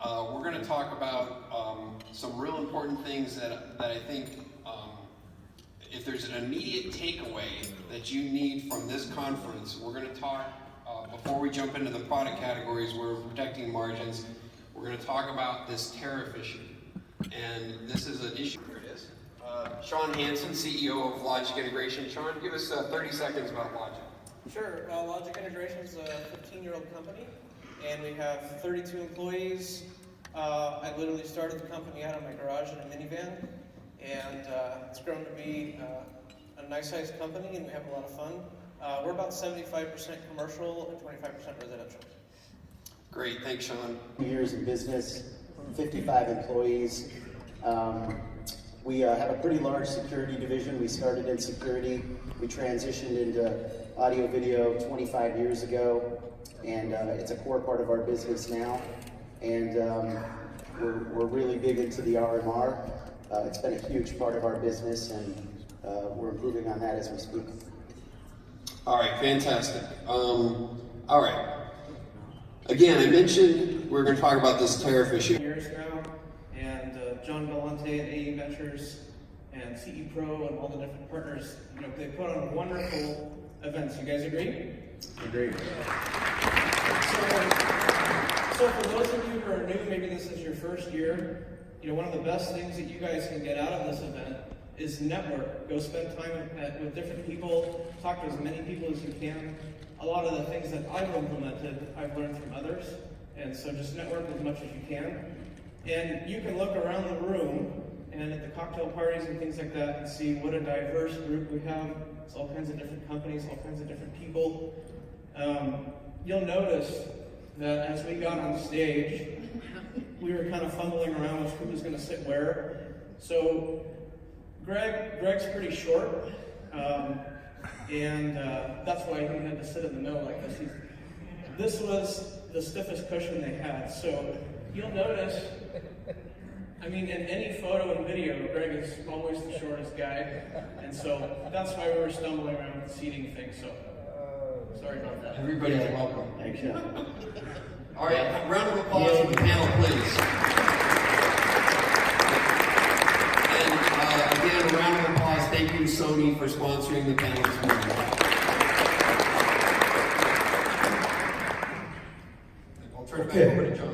We're going to talk about some real important things that I think, if there's an immediate takeaway that you need from this conference, we're going to talk, before we jump into the product categories where we're protecting margins, we're going to talk about this tariff issue. And this is an issue. Here it is. Shawn Hansson, CEO of Logic Integration. Shawn, give us 30 seconds about Logic. Sure. Logic Integration is a 15-year-old company, and we have 32 employees. I literally started the company out of my garage in a minivan, and it's grown to be a nice-sized company, and we have a lot of fun. We're about 75% commercial and 25% residential. Great, thanks, Shawn. Years in business, 55 employees. We have a pretty large security division. We started in security. We transitioned into audio video 25 years ago, and it's a core part of our business now. And we're really big into the RMR. It's been a huge part of our business, and we're improving on that as we speak. All right, fantastic. All right. Again, I mentioned we're going to talk about this tariff issue. Years now, and John Galante at AE Ventures and CE Pro and all the different partners, they put on wonderful events. You guys agree? Agreed. So for those of you who are new, maybe this is your first year, one of the best things that you guys can get out of this event is network. Go spend time with different people, talk to as many people as you can. A lot of the things that I've implemented, I've learned from others, and so just network as much as you can. And you can look around the room and at the cocktail parties and things like that and see what a diverse group we have. It's all kinds of different companies, all kinds of different people. You'll notice that as we got on stage, we were kind of fumbling around with who was going to sit where. So Greg's pretty short, and that's why he had to sit in the middle like this. This was the stiffest cushion they had. So you'll notice, in any photo and video, Greg is always the shortest guy, and so that's why we were stumbling around with the seating thing. So sorry about that. Everybody's welcome. Thanks, Sean. All right, round of applause for the panel, please. And again, a round of applause. Thank you, Sony, for sponsoring the panel this morning. I'll turn it back over to John.